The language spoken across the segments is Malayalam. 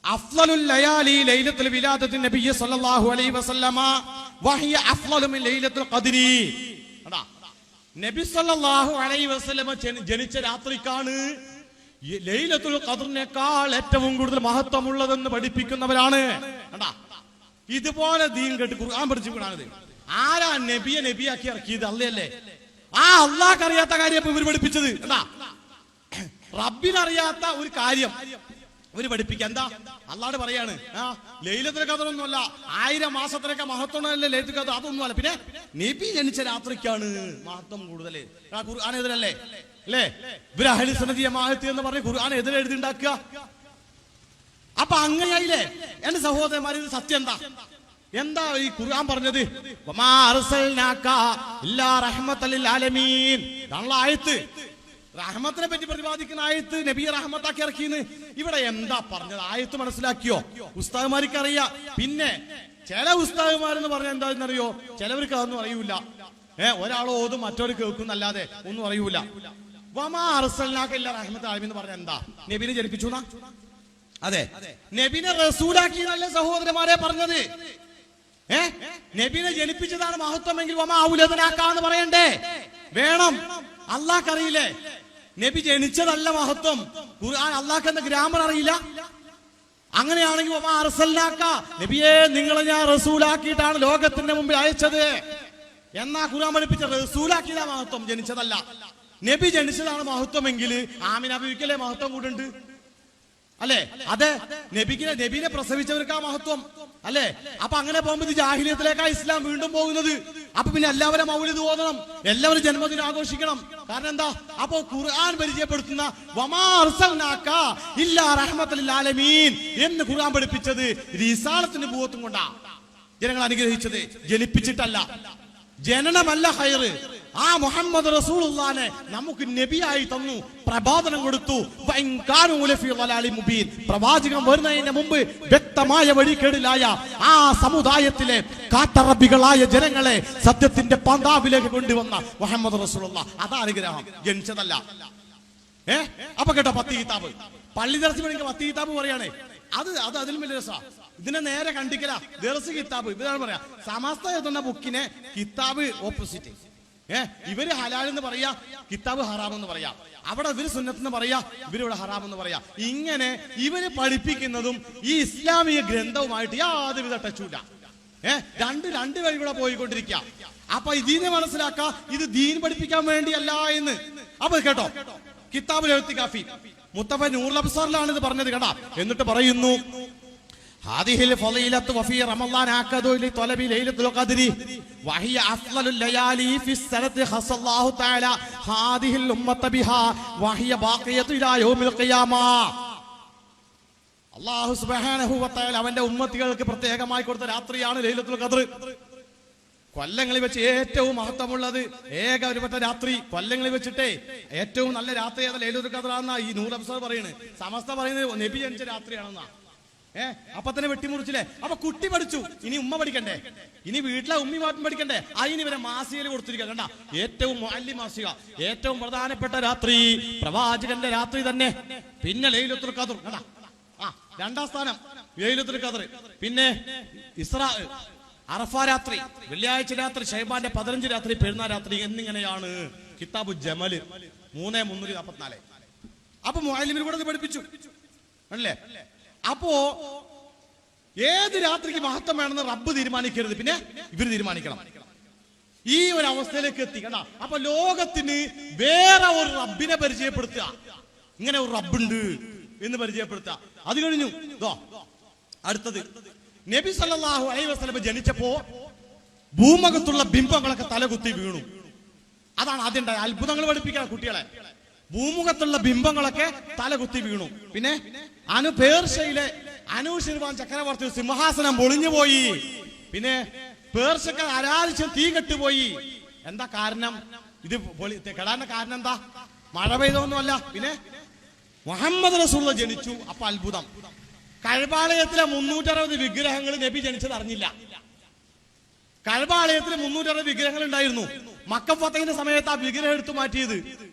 അഫ്ളലുൽ ലയാലി ലൈലത്തുൽ വിലാദത്തിൻ നബി സല്ലല്ലാഹു അലൈഹി വസല്ലമ വഹിയ അഫ്ളലു മിൻ ലൈലത്തുൽ ഖദ്രി. നബി സല്ലല്ലാഹു അലൈഹി വസല്ലമ ജനിച്ച രാത്രിക്കാണ് ലൈലത്തുൽ ഖദ്റിനേക്കാൾ ഏറ്റവും കൂടുതൽ മഹത്വമുള്ളതെന്ന് പഠിപ്പിക്കുന്നവരാണ്. ഇതുപോലെ ദീൻ കേട്ട് ഖുർആൻ പഠിച്ചിട്ടാണത്. ആരാ നബിയെ നബിയാക്കി ഇറക്കിയത്? അല്ലയല്ലേ? ആ അള്ളാഹ്ക്ക് അറിയാത്ത കാര്യം ഇവർ പഠിപ്പിച്ചത്. റബ്ബിനറിയാത്ത ഒരു കാര്യം ഇവര് പഠിപ്പിക്കുക. എന്താ? അള്ളാഹ് പറയാണ്, ലൈലത്തുൽ ഖദ്റൊന്നുമല്ല, 1000 മാസത്തിനൊക്കെ മഹത്വമല്ലേ ലൈലത്തുൽ ഖദ്ർ, അതൊന്നുമല്ല. പിന്നെ നബി ജനിച്ച രാത്രിക്കാണ് മഹത്വം കൂടുതൽ. ഖുർആൻ എതിരല്ലേ? അല്ലേ? ഇവര് അഹ്ലു സുന്നത്തി ജമാഅത്ത് എന്ന് പറഞ്ഞ് ഖുർആൻ എതിരെ എഴുതിണ്ടാക്കുക. അപ്പൊ അങ്ങനെയായില്ലേ എന്റെ സഹോദരന്മാർ? ഇത് സത്യം എന്താ? എന്താ ഈ ഖുർആൻ പറഞ്ഞത്? വമാ അർസൽനാക ഇല്ലാ റഹ്മത്തൽ ലിൽ ആലമീൻ. ഇതാണല്ലോ ആയത്ത്. റഹ്മത്തിനെ പറ്റി പ്രതിപാദിക്കുന്ന ആയത്ത്. നബിയെ റഹ്മത്താക്കി ഇറക്കിന്ന്. ഇവിടെ എന്താ പറഞ്ഞത്? ആയത്ത് മനസ്സിലാക്കിയോ? ഉസ്താദുമാർക്ക് അറിയാം. പിന്നെ ചില ഉസ്താദുമാരെന്ന് പറഞ്ഞാൽ എന്താണെന്നറിയോ? ചിലവർക്ക് അതൊന്നും അറിയൂല. ഒരാൾ ഓതും മറ്റൊരു കേൾക്കുന്നല്ലാതെ ഒന്നും അറിയൂല. വമാ അർസൽനാക ഇല്ലാ റഹ്മത്തൽ ആലമീൻ എന്ന് പറഞ്ഞാൽ എന്താ? നബിനെ ജനിപ്പിച്ചു എന്നാ? അതെ, നബിനെ റസൂലാക്കി എന്നല്ലേ സഹോദരന്മാരെ പറഞ്ഞത്? നബിനെ ജനിപ്പിച്ചതാണ് മഹത്വമെങ്കിൽ വമാ ഔലദനാക്കാന്ന് പറയണ്ടേ? വേണം. അള്ളാഹ്ക്ക് അറിയില്ലേ നബി ജനിച്ചതല്ല മഹത്വം? ഖുർആൻ അള്ളാഹ്ക്ക് എന്താ ഗ്രാമർ അറിയില്ല? അങ്ങനെയാണെങ്കിൽ വമാ അർസൽനാക, നബിയെ നിങ്ങളെ ഞാൻ റസൂലാക്കിയിട്ടാണ് ലോകത്തിന്റെ മുമ്പിൽ അയച്ചത് എന്നാ ഖുർആൻ പഠിപ്പിച്ച. റസൂലാക്കിയതാ മഹത്വം, ജനിച്ചതല്ല. നബി ജനിച്ചതാണ് മഹത്വമെങ്കിൽ ആമിന ബീവിക്കല്ലേ മഹത്വം കൂടുണ്ട്? അല്ലേ? അതെ, നബിനെ പ്രസവിച്ചവർക്കാ മഹത്വം അല്ലേ? അപ്പൊ അങ്ങനെ പോകുമ്പോൾ ഇത് ജാഹിലിയത്തിലേക്കാ ഇസ്ലാം വീണ്ടും പോകുന്നത്. അപ്പൊ പിന്നെ എല്ലാവരും മൗലിദ് ഓതണം, എല്ലാവരും ജന്മദിനം ആഘോഷിക്കണം. കാരണം എന്താ? അപ്പൊ ഖുർആൻ പരിചയപ്പെടുത്തുന്ന വമാ അർസൽനാക ഇല്ലാ റഹ്മത്തൽ ലിൽ ആലമീൻ എന്ന് ഖുർആൻ പഠിപ്പിച്ചത് റിസാലത്തിന്റെ പൂവത്തും കൊണ്ടാ ജനങ്ങൾ അനുഗ്രഹിച്ചത്, ജനിപ്പിച്ചിട്ടല്ല. ജനനമല്ല ഖൈറ്. ആ മുഹമ്മദ് റസൂലുള്ളാഹിനെ നമുക്ക് നബിയായി തന്നു, പ്രബോധനം കൊടുത്തു. പ്രവാചകൻ വരുന്നതിന് മുമ്പ് വ്യക്തമായ വഴികേടിലായ ആ സമുദായത്തിലെ കാട്ടറബികളായ ജനങ്ങളെ സത്യത്തിന്റെ പന്താവിലേക്ക് കൊണ്ടുവന്ന മുഹമ്മദ് റസൂലുള്ളാഹി. അതാ അനുഗ്രഹം, ജനിച്ചതല്ല. അപ്പൊ കേട്ടോ, 10 കിതാബ് പള്ളി ദർസ് വേണമെങ്കിൽ 10 കിതാബ് പറയണേ. അത് അതിലും വലിയ രസാ. ഇതിനെ നേരെ കണ്ടിക്കല ദർസ് കിതാബ്. ഇവരാണ് പറയാ സമസ്ത എന്ന ബുക്കിനെ കിതാബ് ഓപ്പോസിറ്റ്. ഇവര് ഹലാൽ എന്ന് പറയാ, കിതാബ് ഹറാം എന്ന് പറയാ. അവിടെ ഇവര് സുന്നത്ത് എന്ന് പറയാ, ഇവരിവിടെ ഹറാം എന്ന് പറയാ. ഇങ്ങനെ ഇവര് പഠിപ്പിക്കുന്നതും ഈ ഇസ്ലാമിക ഗ്രന്ഥവുമായിട്ട് യാതൊരുവിധ ടച്ചുമില്ല. രണ്ട് വഴി കൂടെ പോയിക്കൊണ്ടിരിക്കുക. അപ്പൊ ഇതിനെ മനസ്സിലാക്കുക, ഇത് ദീൻ പഠിപ്പിക്കാൻ വേണ്ടിയല്ല എന്ന്. അപ്പൊ കേട്ടോ, കിതാബുൽ ഇഅ്തികാഫി മുത്തഫ നൂറുൽ അബ്സാറിലാണ് ഇത് പറഞ്ഞത് കേട്ടാ. എന്നിട്ട് പറയുന്നു, ഹാദിഹിൽ ഫളീലത്തു വഫീ റമളാൻ അഖദു ലിതലബി ലൈലത്തുൽ ഖദ്രി വഹിയ അഫ്ളലുൽ ലയാലി ഫിസ് സനതി ഖസല്ലാഹു തആല ഹാദിഹിൽ ഉമ്മത ബിഹാ വഹിയ ബാഖിയത്തു ഇലാ യൗമിൽ ഖിയാമ. അല്ലാഹു സുബ്ഹാനഹു വ തആല അവന്റെ ഉമ്മത്തികൾക്ക് പ്രത്യേകമായി കൊടുത്ത രാത്രിയാണ് ലൈലത്തുൽ ഖദ്ർ. കൊല്ലങ്ങളിൽ വെച്ച് ഏറ്റവും മഹത്വമുള്ളത് ഏക ഒരുപറ്റ രാത്രി. കൊല്ലങ്ങളിൽ വെച്ചിട്ടേ ഏറ്റവും നല്ല രാത്രി ഏതാ? ലൈലത്തുൽ ഖദ്ർ ആണെന്നാ ഈ നൂറുൽ അബ്സാർ പറയുന്നത്. സമസ്ത പറയുന്നത് നബി ജനിച്ച രാത്രിയാണെന്നാ. അപ്പൊ തന്നെ വെട്ടിമുറിച്ചില്ലേ? അപ്പൊ കുട്ടി പഠിച്ചു, ഇനി ഉമ്മ പഠിക്കണ്ടേ? ഇനി വീട്ടിലെ ഉമ്മി മാറ്റും പഠിക്കണ്ടേ? അതിന് ഇവരെ മാസികയിൽ കൊടുത്തിരിക്കുക. കണ്ട, ഏറ്റവും മുഅല്ലിം മാസിക, ഏറ്റവും പ്രധാനപ്പെട്ട രാത്രി പ്രവാചകന്റെ രാത്രി തന്നെ. പിന്നെ ലൈലത്തുൽ ഖദ്ർ കണ്ട, രണ്ടാം സ്ഥാനം ലൈലത്തുൽ ഖദ്ർ. പിന്നെ ഇസ്രാ, അറഫ രാത്രി, വെള്ളിയാഴ്ച രാത്രി, ശൈബാന്റെ 15 രാത്രി, പെരുന്നാൾ രാത്രി എന്നിങ്ങനെയാണ് കിതാബു ജമൽ 3:344. അപ്പൊ മുഅല്ലിമിന് കൂടെ പഠിപ്പിച്ചു അല്ലേ? അപ്പോ ഏത് രാത്രിക്ക് മഹത്വം വേണമെന്ന് റബ്ബ് തീരുമാനിക്കരുത്, പിന്നെ ഇവര് തീരുമാനിക്കണം. ഈ ഒരു അവസ്ഥയിലേക്ക് എത്തിക്കണ്ട. അപ്പൊ ലോകത്തിന് വേറെ ഒരു റബ്ബിനെ പരിചയപ്പെടുത്തുക, ഇങ്ങനെ ഒരു റബ്ബുണ്ട് എന്ന് പരിചയപ്പെടുത്തുക. അത് കഴിഞ്ഞു. അടുത്തത്, നബി സല്ലല്ലാഹു അലൈഹി വസല്ലം ജനിച്ചപ്പോ ഭൂമുഖത്തുള്ള ബിംബങ്ങളൊക്കെ തലകുത്തി വീണു. അതാണ് ആദ്യം ഉണ്ടായ അത്ഭുതങ്ങൾ പഠിപ്പിക്കുക കുട്ടികളെ. ഭൂമുഖത്തുള്ള ബിംബങ്ങളൊക്കെ തലകുത്തി വീണു. പിന്നെ പേർഷ്യയിലെ അനൂഷിർവാൻ ചക്രവർത്തി സിംഹാസനം പൊളിഞ്ഞുപോയി. പിന്നെ പേർഷ്യക്കാർ ആരാധിച്ച് തീ കെട്ടുപോയി. എന്താ കാരണം? ഇത് കെടാന്റെ കാരണം എന്താ? മഴ പെയ്തൊന്നുമല്ല. പിന്നെ മുഹമ്മദ് റസൂലുള്ളാഹി ജനിച്ചു. അപ്പൊ അത്ഭുതം. കഅബാലയത്തിലെ 360 വിഗ്രഹങ്ങൾ നബി ജനിച്ചത് അറിഞ്ഞില്ല. കഅബാലയത്തിൽ 360 വിഗ്രഹങ്ങൾ ഉണ്ടായിരുന്നു. മക്ക ഫതഹിന്റെ സമയത്ത് ആ വിഗ്രഹം എടുത്തു മാറ്റിയത്.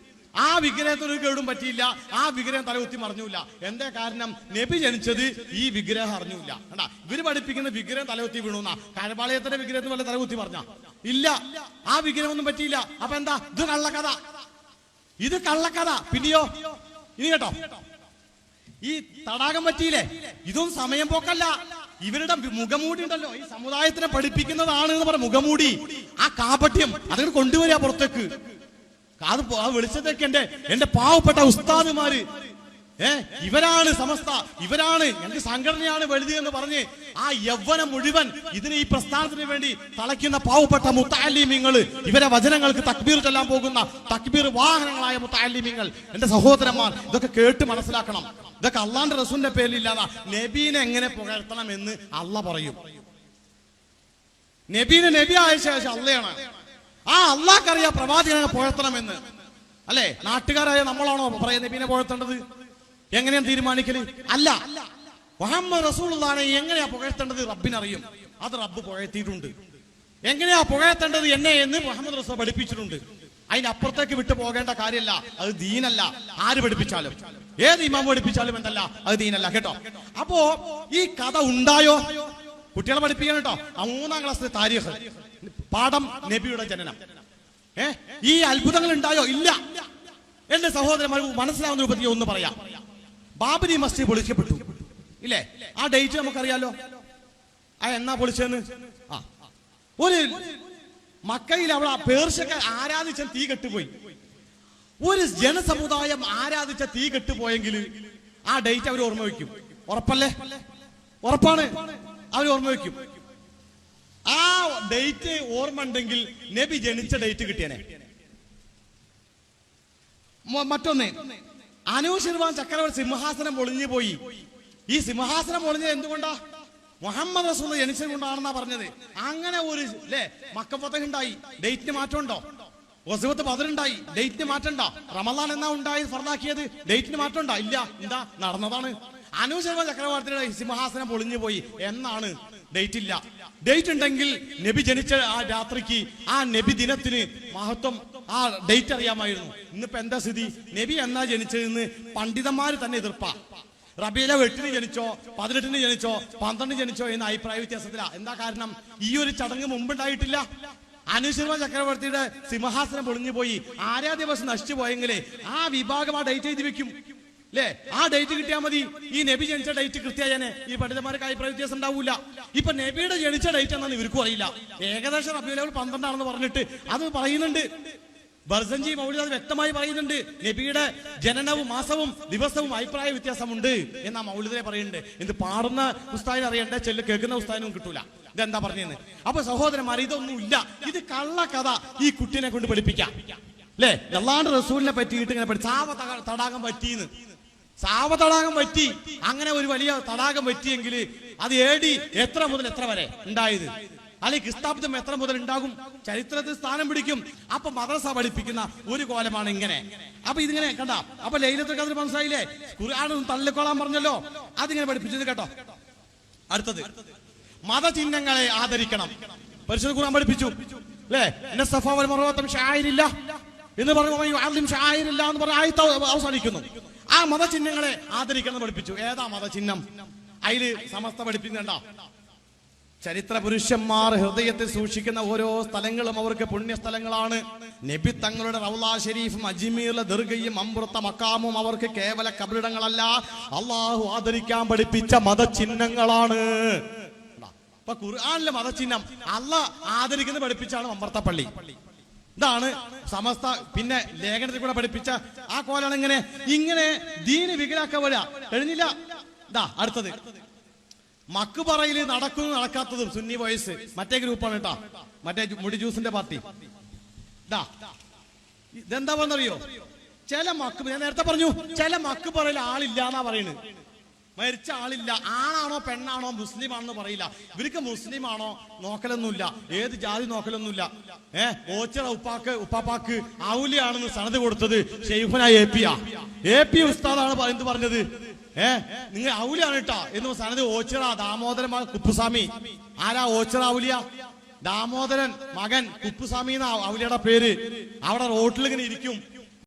ആ വിഗ്രഹത്തിന് ഒരു കേടും പറ്റിയില്ല, ആ വിഗ്രഹം തലകുത്തി മറിഞ്ഞൂല. എന്താ കാരണം? നബി ജനിച്ചത് ഈ വിഗ്രഹം അറിഞ്ഞൂല. കണ്ടാ, ഇവര് പഠിപ്പിക്കുന്ന വിഗ്രഹം തലകുത്തി വീണുന്ന കഴപാളയത്തിന്റെ വിഗ്രഹത്തിന് വല്ല തലകുത്തി പറഞ്ഞ ഇല്ല, ആ വിഗ്രഹം ഒന്നും പറ്റിയില്ല. അപ്പൊ എന്താ? ഇത് കള്ളക്കഥ, ഇത് കള്ളക്കഥ. പിന്നെയോ ഇനി കേട്ടോ, ഈ തടാകം പറ്റിയില്ലേ, ഇതൊന്നും സമയം പോക്കല്ല. ഇവരുടെ മുഖമൂടി ഉണ്ടല്ലോ, ഈ സമുദായത്തിനെ പഠിപ്പിക്കുന്നതാണ് എന്ന് പറഞ്ഞ മുഖമൂടി, ആ കാപട്യം അതങ്ങോട്ട് കൊണ്ടുവരിക പുറത്തേക്ക്. അത് വെളിച്ചത്തേക്ക് എന്റെ പാവപ്പെട്ട ഉസ്താദുമാര്, ഇവരാണ് സമസ്ത, ഇവരാണ് ഞങ്ങൾക്ക് സംഘടനയാണ് വലുത് എന്ന് പറഞ്ഞ് ആ യൗവനം മുഴുവൻ ഇതിന് ഈ പ്രസ്ഥാനത്തിന് വേണ്ടി തളയ്ക്കുന്ന പാവപ്പെട്ട മുത്തഅല്ലിമീങ്ങള്, ഇവരെ വചനങ്ങൾക്ക് തക്ബീർ ചൊല്ലാൻ പോകുന്ന തക്ബീർ വാഹനങ്ങളായ മുത്തഅല്ലിമീങ്ങൾ, എന്റെ സഹോദരന്മാർ, ഇതൊക്കെ കേട്ട് മനസ്സിലാക്കണം. ഇതൊക്കെ അള്ളാന്റെ റസൂലിന്റെ പേരിലില്ലാതാ. നബീനെ എങ്ങനെ പുകഴ്ത്തണം എന്ന് അള്ളാഹ് പറയും. നബീനെ നബി ആയ ശേഷം അള്ളയാണ്. ആ അള്ളാഹ്ക്കറിയാം പ്രവാചകനെ പുകഴ്ത്തണമെന്ന്, അല്ലെ? നാട്ടുകാരായ നമ്മളാണോ പറയാ നബീനെ പുകഴ്ത്തേണ്ടത്? എങ്ങനെയാണ് തീരുമാനിക്കല്? അല്ല, മുഹമ്മദ് റസൂലുള്ളാഹിനെ എങ്ങനെയാ പുകഴ്ത്തേണ്ടത് റബ്ബിനറിയും. അത് റബ്ബ് പുകഴ്ത്തിയിട്ടുണ്ട്. എങ്ങനെയാ പുകഴ്ത്തേണ്ടത് എന്നെ എന്ന് മുഹമ്മദ് റസൂൽ പഠിപ്പിച്ചിട്ടുണ്ട്. അതിനപ്പുറത്തേക്ക് വിട്ടു പോകേണ്ട കാര്യമല്ല. അത് ദീനല്ല. ആര് പഠിപ്പിച്ചാലും, ഏത് ഇമാം പഠിപ്പിച്ചാലും എന്തല്ല, അത് ദീനല്ല കേട്ടോ. അപ്പോ ഈ കഥ ഉണ്ടായോ? കുട്ടികളെ പഠിപ്പിക്കാൻ കേട്ടോ. 3-ാം ക്ലാസ്സിലെ താരീഖ് പാഠം, നബിയുടെ ജനനം. ഈ അത്ഭുതങ്ങൾ ഉണ്ടായോ? ഇല്ല. എന്റെ സഹോദരന്മാർ മനസ്സിലാവുന്ന രൂപത്തിൽ ഒന്ന് പറയാം. ബാബരി മസ്ജിദ് പൊളിക്കപ്പെട്ടു ഇല്ലേ? ആ ഡേറ്റ് നമുക്കറിയാലോ. എന്നാ പൊളിച്ചെന്ന്? ഒരു മക്കയിൽ അവിടെ പേർഷ്യക്കാർ ആരാധിച്ച തീ കെട്ടുപോയി. ഒരു ജനസമുദായം ആരാധിച്ച തീ കെട്ടുപോയെങ്കിൽ ആ ഡേറ്റ് അവർ ഓർമ്മ വയ്ക്കും. ഉറപ്പല്ലേ? ഉറപ്പാണ്, അവർ ഓർമ്മ വയ്ക്കും. ആ ഡേറ്റ് ഓർമ്മ ഉണ്ടെങ്കിൽ നബി ജനിച്ച ഡേറ്റ് കിട്ടിയനെ. മറ്റൊന്ന്, അനൂശിർവാൻ ചക്രവർത്തി സിംഹാസനം പൊളിഞ്ഞു പോയി. ഈ സിംഹാസനം പൊളിഞ്ഞത് എന്തുകൊണ്ടാ? മുഹമ്മദ് റസൂൽ ജനിച്ചത് കൊണ്ടാണെന്നാ പറഞ്ഞത്. അങ്ങനെ ഒരു മക്ക ഫതഹ് ഉണ്ടായി, ഡേറ്റിന് മാറ്റമുണ്ടോ? ഗസ്വത്ത് ബദർ ഉണ്ടായി, ഡേറ്റിന് മാറ്റണ്ട. റമളാൻ എന്നാ ഉണ്ടായി ഫർദാക്കിയത്, ഡേറ്റിന് മാറ്റമുണ്ടോ? ഇല്ല. എന്താ നടന്നതാണ്? അനൂശിർവാൻ ചക്രവർത്തിയുടെ സിംഹാസനം പൊളിഞ്ഞു പോയി എന്നാണ്, ഡേറ്റ് ഇല്ല. ഡേറ്റ് ഉണ്ടെങ്കിൽ നബി ജനിച്ച ആ രാത്രിക്ക്, ആ നബി ദിനത്തിന് മഹത്വം, ആ ഡേറ്റ് അറിയാമായിരുന്നു. ഇന്നിപ്പോ എന്താ സ്ഥിതി? നബി എന്നാ ജനിച്ചതെന്ന് പണ്ഡിതന്മാര് തന്നെ എതിർപ്പാ. റബീഉൽ 8-ന് ജനിച്ചോ, 18-ന് ജനിച്ചോ, 12-ന് ജനിച്ചോ എന്ന അഭിപ്രായ വ്യത്യാസത്തിലാ. എന്താ കാരണം? ഈ ഒരു ചടങ്ങ് മുമ്പുണ്ടായിട്ടില്ല. അനൂശിർവാൻ ചക്രവർത്തിയുടെ സിംഹാസനം പൊളിഞ്ഞു പോയി, ആരാ ദിവസം നശിച്ചു പോയെങ്കിലേ ആ വിഭാഗം ആ ഡേറ്റ് എഴുതി വെക്കും അല്ലേ? ആ ഡേറ്റ് കിട്ടിയാൽ മതി. ഈ നബി ജനിച്ച ഡേറ്റ് കൃത്യമായനെ ഈ പണ്ഡിതന്മാർക്ക് അഭിപ്രായ വ്യത്യാസം ഉണ്ടാവൂല. ഇപ്പൊ നബിയുടെ ജനിച്ച ഡേറ്റ് എന്നാന്ന് ഇവർക്കും അറിയില്ല. ഏകദേശം റബീഉൽ 12 പറഞ്ഞിട്ട് അത് പറയുന്നുണ്ട്. ബർസഞ്ചി മൗലിദ് അത് വ്യക്തമായി പറയുന്നുണ്ട്. നബിയുടെ ജനനവും മാസവും ദിവസവും അഭിപ്രായ വ്യത്യാസമുണ്ട് എന്നാ മൗലിദിനെ പറയുന്നുണ്ട്. ഇത് പാടുന്ന ഉസ്താദിനെ അറിയണ്ടേ, കേൾക്കുന്ന ഉസ്താദിനും കിട്ടൂല ഇതെന്താ പറഞ്ഞെന്ന്. അപ്പൊ സഹോദരന്മാർ, ഇതൊന്നും ഇല്ല. ഇത് കള്ളക്കഥ ഈ കുട്ടിനെ കൊണ്ട് പഠിപ്പിക്കാം അല്ലേ? അല്ലാഹുവിന്റെ റസൂലിനെ പറ്റിയിട്ട് ഇങ്ങനെ സാവ തടാകം പറ്റിയെന്ന്. സാവ തടാകം പറ്റി, അങ്ങനെ ഒരു വലിയ തടാകം പറ്റിയെങ്കിൽ അത് AD എത്ര മുതൽ എത്ര വരെ ഉണ്ടായത്, അല്ലെങ്കിൽ ക്രിസ്താബ്ദം എത്ര മുതൽ ഉണ്ടാകും, ചരിത്രത്തിൽ സ്ഥാനം പിടിക്കും. അപ്പൊ മദ്രസ പഠിപ്പിക്കുന്ന ഒരു കോലമാണ് ഇങ്ങനെ. അപ്പൊ ഇതിങ്ങനെ കണ്ട. അപ്പൊ ലൈലത്തുൽ ഖദ്ർ മനസ്സിലായില്ലേ? ഖുർആനും തള്ളിക്കൊള്ളാൻ പറഞ്ഞല്ലോ, അതിങ്ങനെ പഠിപ്പിച്ചത് കേട്ടോ. അടുത്തത്, മതചിഹ്നങ്ങളെ ആദരിക്കണം. പരിശുദ്ധ ഖുർആൻ പഠിപ്പിച്ചു അല്ലേ? ഇന്ന സഫ വൽ മർവത മിൻ ശആയിരില്ലാഹ് എന്ന് പറഞ്ഞു, എന്ന് പറഞ്ഞ ആയത്ത് അവസാനിക്കുന്നു. ആ മതചിഹ്നങ്ങളെ ആദരിക്കണം പഠിപ്പിച്ചു. ഏതാ മതചിഹ്നം? അതില് സമസ്ത പഠിപ്പിക്കുന്നുണ്ടോ? ചരിത്ര പുരുഷന്മാർ ഹൃദയത്തിൽ സൂക്ഷിക്കുന്ന ഓരോ സ്ഥലങ്ങളും അവർക്ക് പുണ്യസ്ഥലങ്ങളാണ്. നബി തങ്ങളുടെ റൗള ഷരീഫും അജ്മീറിലെ ദർഗയും അമൃത മക്കാമും അവർക്ക് കേവല കബറിടങ്ങളല്ല, അള്ളാഹു ആദരിക്കാൻ പഠിപ്പിച്ച മതചിഹ്നങ്ങളാണ്. ഇപ്പൊ ഖുർആനിലെ മതചിഹ്നം അള്ളാഹ് ആദരിക്കുന്ന പഠിപ്പിച്ചാണ് അമൃതപ്പള്ളി. ഇതാണ് സമസ്ത പിന്നെ ലേഖനത്തിൽ കൂടെ പഠിപ്പിച്ച ആ കോലാണ്. ഇങ്ങനെ ദീന് വികലാക്കാൻ വരിക കഴിഞ്ഞില്ല. ഇതാ അടുത്തത്, മക്ബറയില് നടക്കുന്നു നടക്കാത്തതും സുന്നി വോയിസ്, മറ്റേ ഗ്രൂപ്പാണ് കേട്ടാ, മറ്റേ മുടി ജ്യൂസിന്റെ പാർട്ടി. ഇതെന്താ പറഞ്ഞറിയോ? ചില ഞാൻ നേരത്തെ പറഞ്ഞു, ചില മക്ബറയിൽ ആളില്ല എന്നാ പറയുന്നത്. മരിച്ച ആളില്ല, ആണാണോ പെണ്ണാണോ മുസ്ലിം ആണെന്ന് പറയില്ല. ഇവർക്ക് മുസ്ലിം ആണോ നോക്കലൊന്നുമില്ല, ഏത് ജാതി നോക്കലൊന്നുമില്ല. ഓച്ചിറ ഉപ്പാപ്പാക്ക് ഔലിയാണെന്ന് സനത് കൊടുത്തത് ഷെയ്ഖുന AP ഉസ്താദാണ് എന്ത് പറഞ്ഞത്? നിങ്ങൾ ഔലിയാണ് കേട്ടാ എന്ന് സനത് ഓച്ചിറ ദാമോദരൻ കുപ്പുസ്വാമി. ആരാ ഓച്ചിറ ഔലിയ? ദാമോദരൻ മകൻ കുപ്പുസ്വാമി എന്ന ഔലിയുടെ പേര്. അവിടെ റോട്ടിൽ ഇങ്ങനെ ഇരിക്കും,